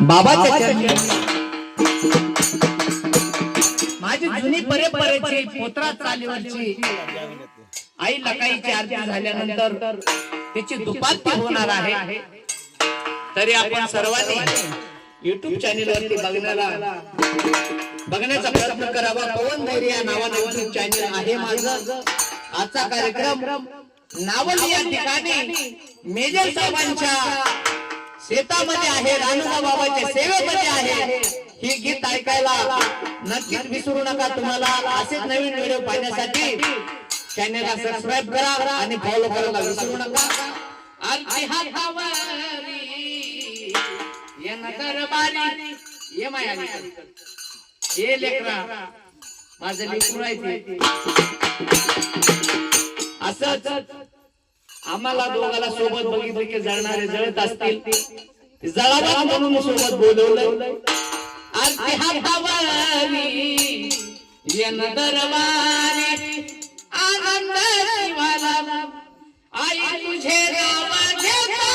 बाबाच्या चरणी माझी जुनी परंपरेची पोत्रा चालीवरची आई लकाईची आरती झाल्यानंतर तिची दुपारती होणार आहे। तरी आपण सर्वांनी YouTube चॅनल वरती बघण्याचा प्रयत्न करावा। पवन धैर्य या नावाने YouTube चॅनल आहे माझं। आजचा कार्यक्रम नावली या ठिकाणी मेजर साहेबांच्या शेतामध्ये आहे, रानुबा बाबाच्या सेवेमध्ये आहे। ही गीत ऐकायला नक्कीच विसरू नका। तुम्हाला असेच नवीन व्हिडिओ पाहण्यासाठी चॅनलला सबस्क्राइब करा आणि फॉलो करायला विसरू नका। आरती हातावरी येना दरबारी ये माया ये लेकरा माझं लेकरू आहे ते। असंच आम्हाला दोघाला सोबत बघितलं की जळणारे जळत असतील, जळावा म्हणून सोबत बोलवलंय। आरती हातावरी येना दरबारी आनंद शिवाला आई तुझे नाव घेता